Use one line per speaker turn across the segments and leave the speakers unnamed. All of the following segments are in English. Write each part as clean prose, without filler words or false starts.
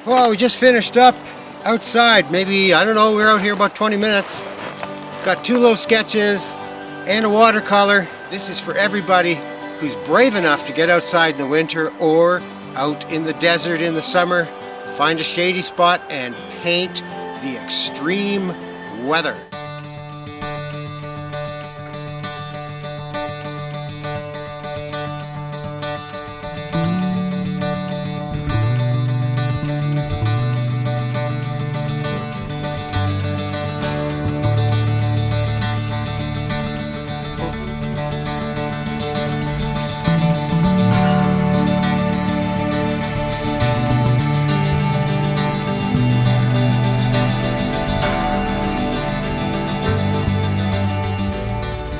Well, we just finished up outside. Maybe, I don't know, we were out here about 20 minutes. Got 2 little sketches and a watercolor. This is for everybody who's brave enough to get outside in the winter or out in the desert in the summer. Find a shady spot and paint the extreme weather.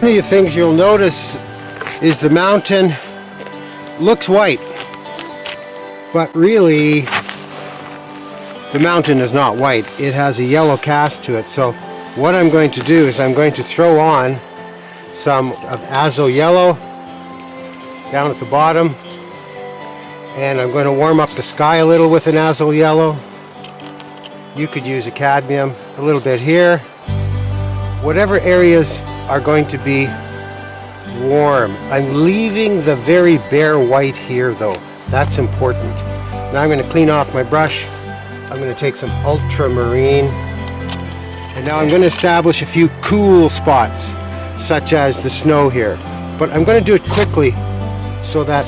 One of the things you'll notice is the mountain looks white, but really the mountain is not white. It has a yellow cast to it. So what I'm going to do is I'm going to throw on some of azo yellow down at the bottom, and I'm going to warm up the sky a little with an azo yellow. You could use a cadmium, a little bit here. Whatever areas are going to be warm. I'm leaving the very bare white here though. That's important. Now I'm going to clean off my brush. I'm going to take some ultramarine. And now I'm going to establish a few cool spots, such as the snow here. But I'm going to do it quickly so that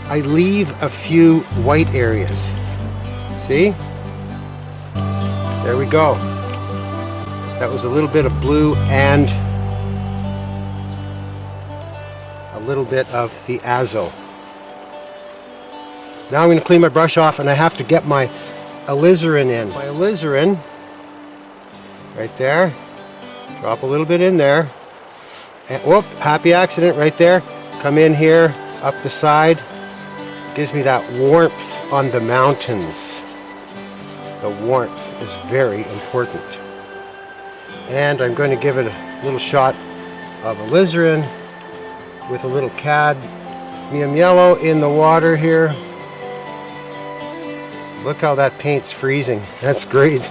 I leave a few white areas. See? There we go. That was a little bit of blue and a little bit of the azo. Now I'm going to clean my brush off, and I have to get my alizarin in. My alizarin, right there. Drop a little bit in there. And whoop, happy accident right there. Come in here, up the side. Gives me that warmth on the mountains. The warmth is very important. And I'm going to give it a little shot of alizarin with a little cadmium yellow in the water here. Look how that paint's freezing. That's great.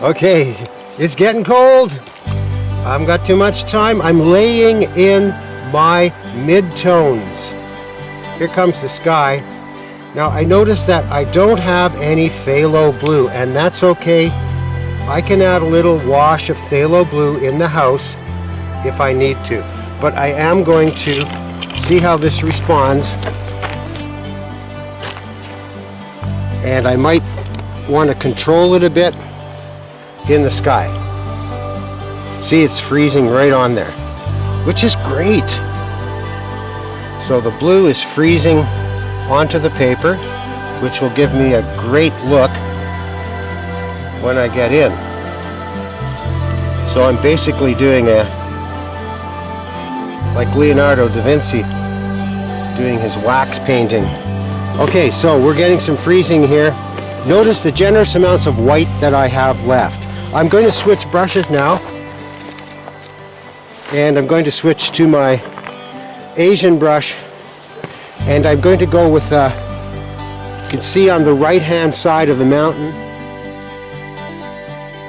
Okay, it's getting cold. I haven't got too much time. I'm laying in my mid-tones. Here comes the sky. Now I notice that I don't have any phthalo blue, and that's okay. I can add a little wash of phthalo blue in the house if I need to. But I am going to see how this responds. And I might want to control it a bit in the sky. See, it's freezing right on there, which is great. So the blue is freezing onto the paper, which will give me a great look when I get in. So I'm basically doing like Leonardo da Vinci doing his wax painting. Okay, so we're getting some freezing here. Notice the generous amounts of white that I have left. I'm going to switch brushes now, and I'm going to switch to my Asian brush, and I'm going to go with you can see on the right hand side of the mountain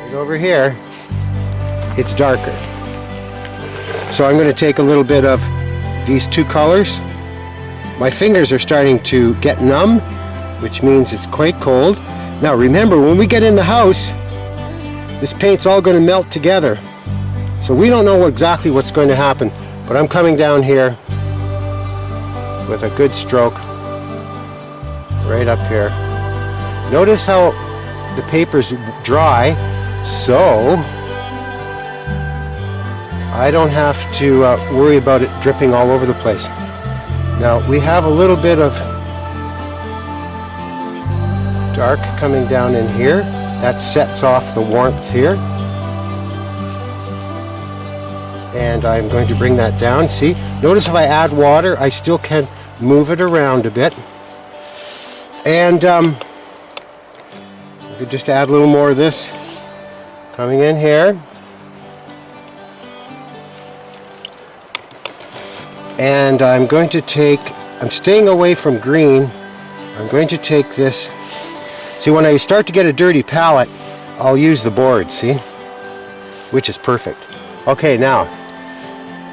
right over here, it's darker. So I'm going to take a little bit of these 2 colors. My fingers are starting to get numb, which means it's quite cold. Now remember, when we get in the house, this paint's all going to melt together. So we don't know exactly what's going to happen, but I'm coming down here with a good stroke right up here. Notice how the paper's dry, so I don't have to worry about it dripping all over the place. Now we have a little bit of dark coming down in here. That sets off the warmth here. And I'm going to bring that down. See, notice if I add water, I still can move it around a bit. And you could just add a little more of this coming in here. And I'm going to take, I'm staying away from green. I'm going to take this See, when I start to get a dirty palette, I'll use the board, see? Which is perfect. Okay, now,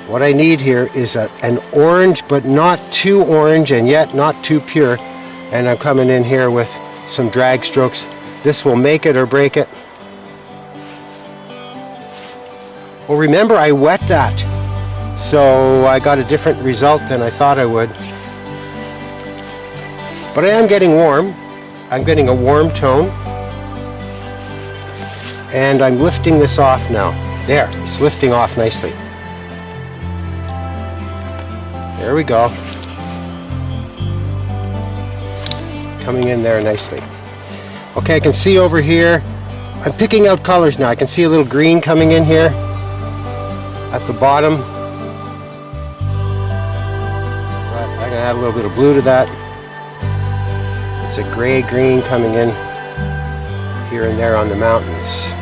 what I need here is an orange, but not too orange and yet not too pure. And I'm coming in here with some drag strokes. This will make it or break it. Well, remember, I wet that, so I got a different result than I thought I would. But I am getting warm. I'm getting a warm tone. And I'm lifting this off now. There, it's lifting off nicely. There we go. Coming in there nicely. Okay, I can see over here. I'm picking out colors now. I can see a little green coming in here at the bottom. I'm going to add a little bit of blue to that. It's a gray-green coming in here and there on the mountains.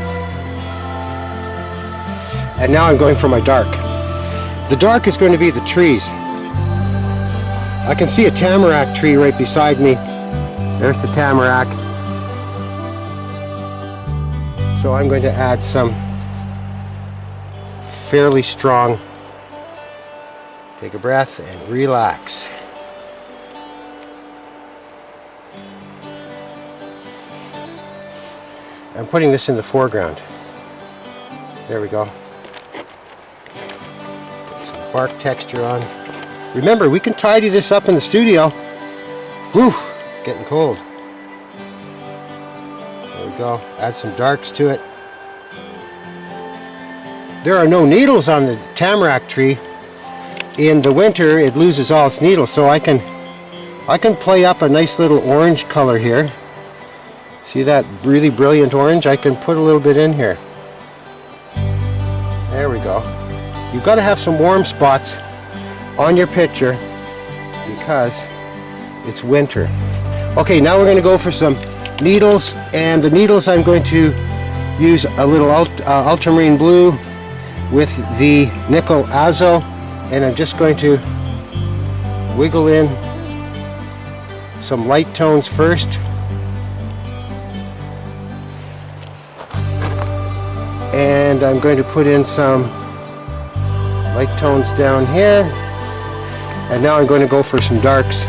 And now I'm going for my dark. The dark is going to be the trees. I can see a tamarack tree right beside me. There's the tamarack. So I'm going to add some fairly strong. Take a breath and relax. I'm putting this in the foreground. There we go. Put some bark texture on. Remember, we can tidy this up in the studio. Whew, getting cold. There we go. Add some darks to it. There are no needles on the tamarack tree. In the winter, it loses all its needles, so I can play up a nice little orange color here. See that really brilliant orange? I can put a little bit in here. There we go. You've got to have some warm spots on your picture because it's winter. Okay, now we're going to go for some needles, and the needles I'm going to use a little ultramarine blue with the nickel azo, and I'm just going to wiggle in some light tones first. And I'm going to put in some light tones down here. And now I'm going to go for some darks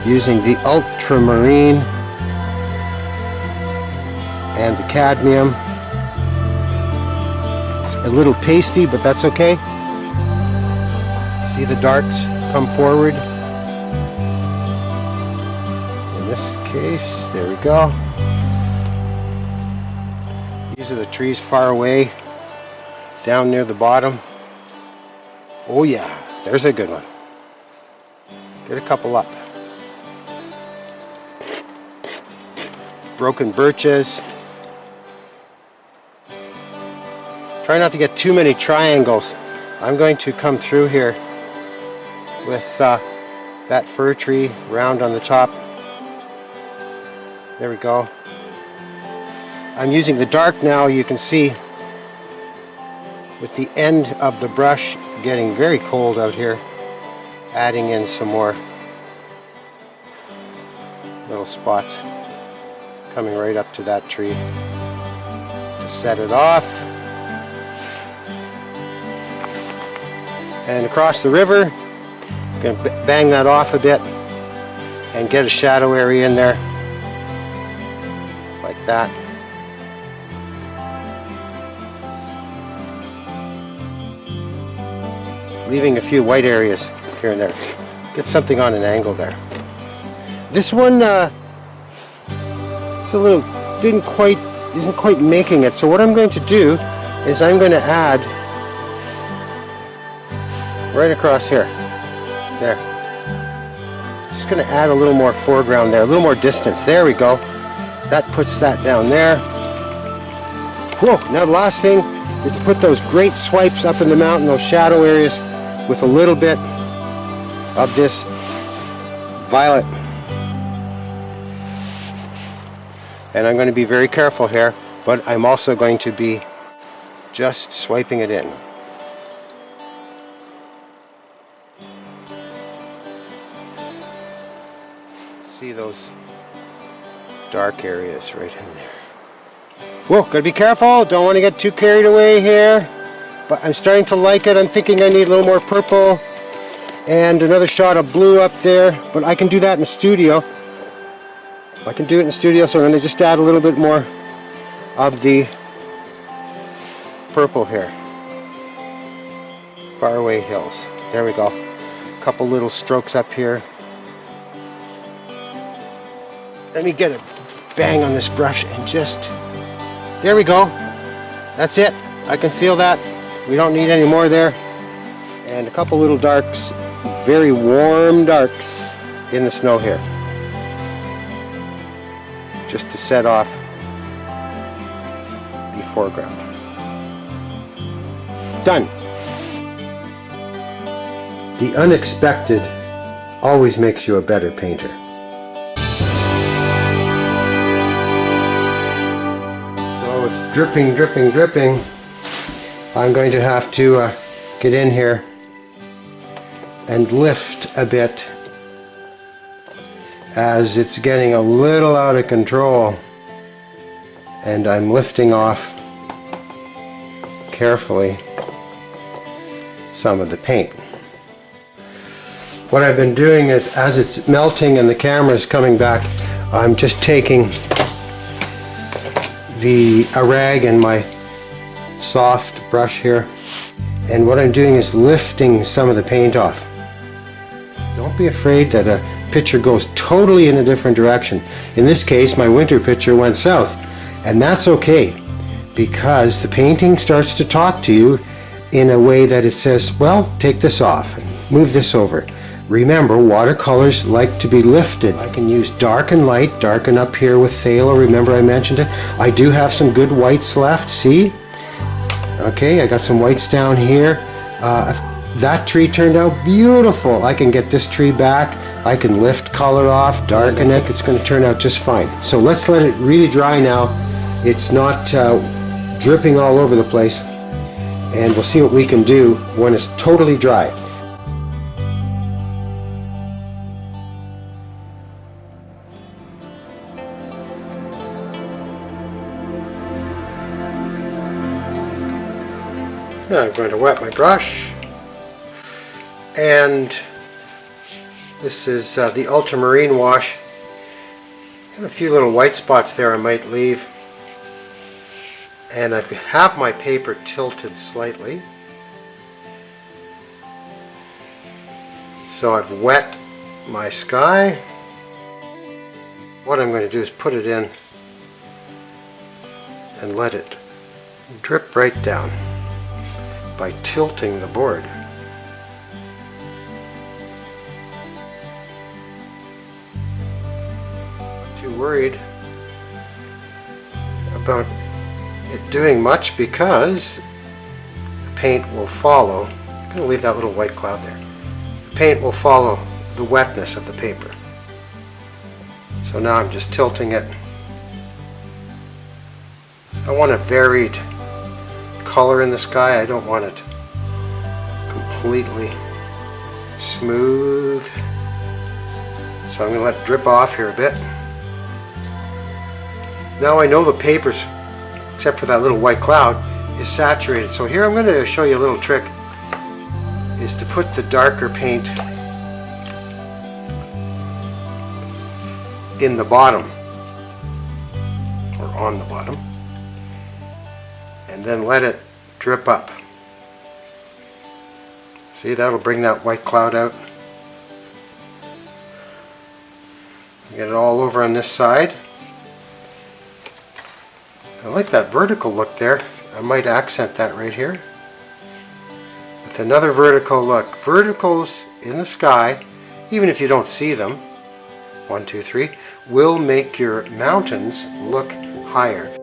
using the ultramarine and the cadmium. It's a little pasty, but that's okay. See the darks come forward. In this case, there we go. These are the trees far away, down near the bottom. Oh yeah, there's a good one. Get a couple up. Broken birches. Try not to get too many triangles. I'm going to come through here with that fir tree round on the top. There we go. I'm using the dark now. You can see with the end of the brush getting very cold out here, adding in some more little spots coming right up to that tree to set it off. And across the river, I'm going to bang that off a bit and get a shadow area in there like that. Leaving a few white areas here and there. Get something on an angle there. This one it's a little isn't quite making it. So what I'm going to do is I'm going to add right across here. There. Just going to add a little more foreground there, a little more distance. There we go. That puts that down there. Whoa, now the last thing is to put those great swipes up in the mountain, those shadow areas, with a little bit of this violet. And I'm going to be very careful here, but I'm also going to be just swiping it in. See those dark areas right in there. Whoa, gotta be careful, don't want to get too carried away here. But I'm starting to like it. I'm thinking I need a little more purple and another shot of blue up there, but I can do that in the studio. I can do it in the studio, so I'm going to just add a little bit more of the purple here. Faraway Hills. There we go. A couple little strokes up here. Let me get a bang on this brush and just... There we go. That's it. I can feel that. We don't need any more there. And a couple little darks, very warm darks in the snow here. Just to set off the foreground. Done. The unexpected always makes you a better painter. So it's dripping, dripping, dripping. I'm going to have to get in here and lift a bit as it's getting a little out of control, and I'm lifting off carefully some of the paint. What I've been doing is, as it's melting and the camera's coming back, I'm just taking a rag and my soft brush here, and what I'm doing is lifting some of the paint off. Don't be afraid that a picture goes totally in a different direction. In this case, my winter picture went south, and that's okay, because the painting starts to talk to you in a way that it says, well, take this off and move this over. Remember, watercolors like to be lifted. I can use dark and light, darken up here with phthalo. Remember I mentioned it? I do have some good whites left, see? Okay, I got some whites down here. That tree turned out beautiful. I can get this tree back. I can lift color off, darken it. It's going to turn out just fine. So let's let it really dry now. It's not dripping all over the place. And we'll see what we can do when it's totally dry. Now I'm going to wet my brush, and this is the ultramarine wash. Got a few little white spots there I might leave, and I have my paper tilted slightly, so I've wet my sky. What I'm going to do is put it in and let it drip right down by tilting the board. Not too worried about it doing much because the paint will follow. I'm going to leave that little white cloud there. The paint will follow the wetness of the paper. So now I'm just tilting it. I want a varied color in the sky. I don't want it completely smooth. So I'm going to let it drip off here a bit. Now I know the paper's, except for that little white cloud, is saturated. So here I'm going to show you a little trick, is to put the darker paint in the bottom, or on the bottom, and then let it drip up. See, that'll bring that white cloud out. Get it all over on this side. I like that vertical look there. I might accent that right here with another vertical look. Verticals in the sky, even if you don't see them, 1, 2, 3, will make your mountains look higher.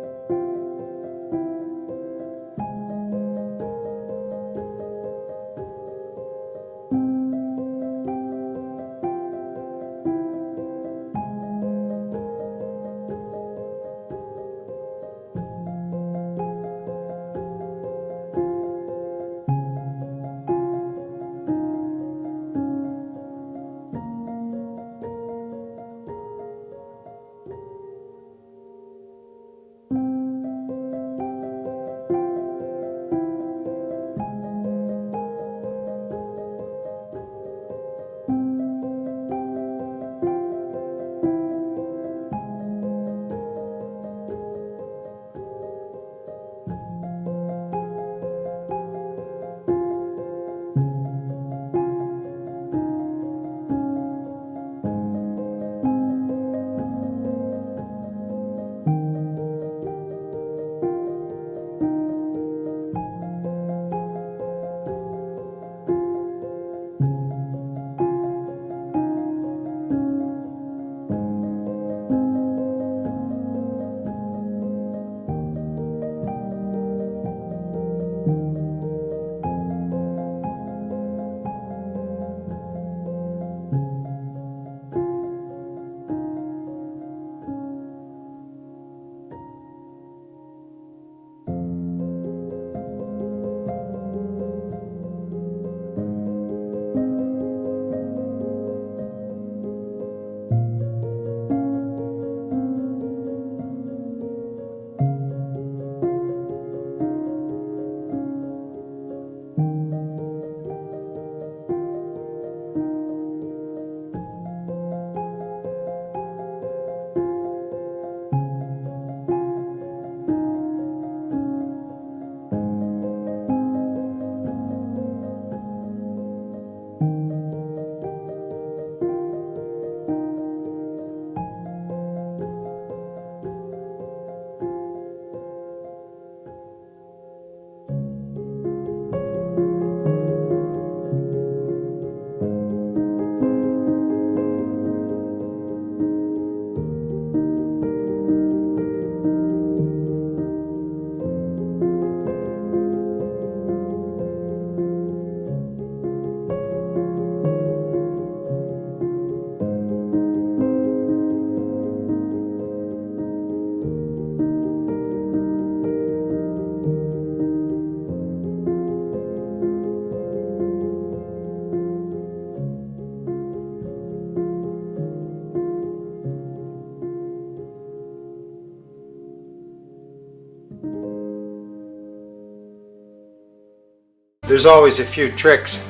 There's always a few tricks.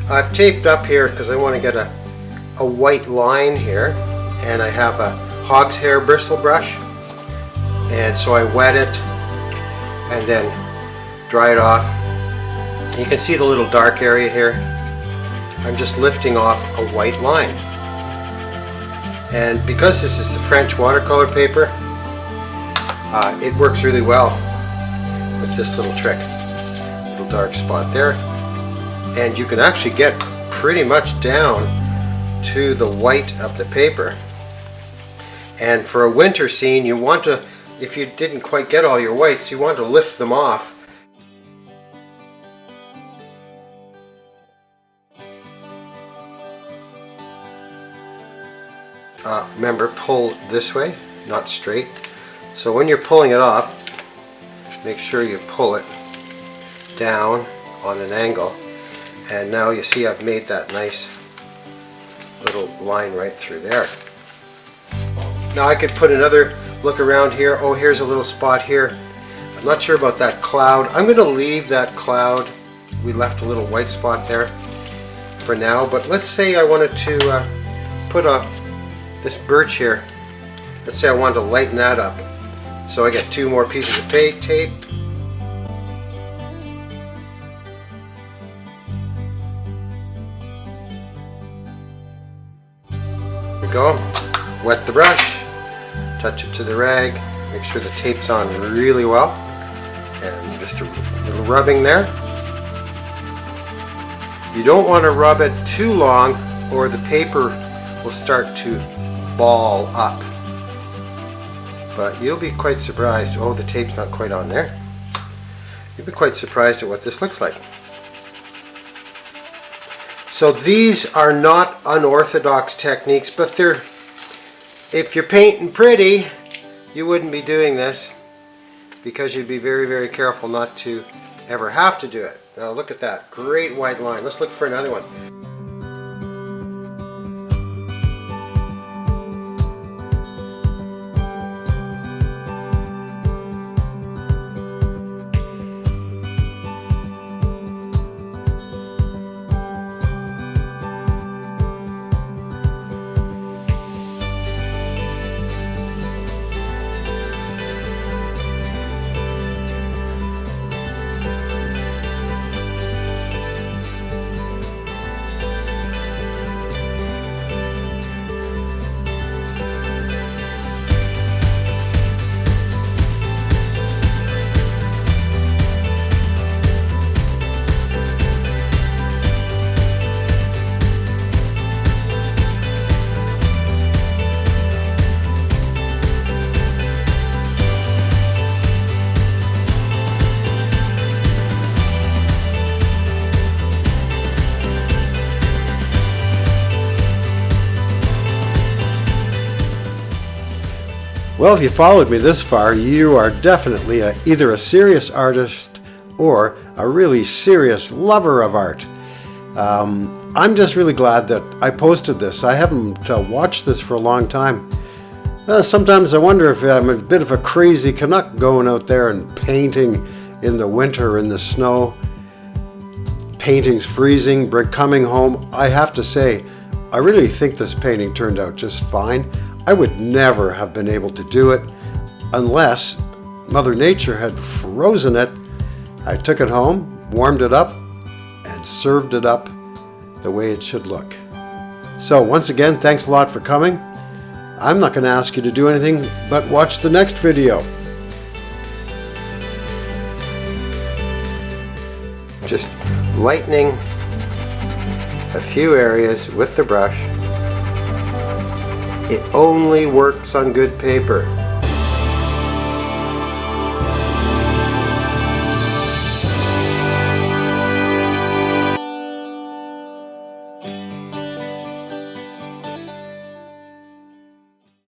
I've taped up here because I want to get a white line here, and I have a hog's hair bristle brush, and so I wet it and then dry it off. You can see the little dark area here. I'm just lifting off a white line, and because this is the French watercolor paper, it works really well with this little trick. Little dark spot there, and you can actually get pretty much down to the white of the paper. And for a winter scene, you want to, if you didn't quite get all your whites, you want to lift them off. Remember, pull this way, not straight. So when you're pulling it off, make sure you pull it down on an angle. And now you see I've made that nice little line right through there. Now I could put another look around here. Oh, here's a little spot here. I'm not sure about that cloud. I'm going to leave that cloud. We left a little white spot there for now, but let's say I wanted to put this birch here. Let's say I wanted to lighten that up. So I get 2 more pieces of tape. There we go. Wet the brush, touch it to the rag, make sure the tape's on really well, and just a little rubbing there. You don't want to rub it too long or the paper will start to ball up. But you'll be quite surprised. Oh, the tape's not quite on there. You'll be quite surprised at what this looks like. So these are not unorthodox techniques, but they're, if you're painting pretty, you wouldn't be doing this, because you'd be very, very careful not to ever have to do it. Now look at that, great white line. Let's look for another one. Well, if you followed me this far, you are definitely either a serious artist or a really serious lover of art. I'm just really glad that I posted this. I haven't watched this for a long time. Sometimes I wonder if I'm a bit of a crazy Canuck going out there and painting in the winter in the snow. Painting's freezing, coming home. I have to say, I really think this painting turned out just fine. I would never have been able to do it unless Mother Nature had frozen it. I took it home, warmed it up, and served it up the way it should look. So once again, thanks a lot for coming. I'm not going to ask you to do anything but watch the next video. Just lightening a few areas with the brush. It only works on good paper.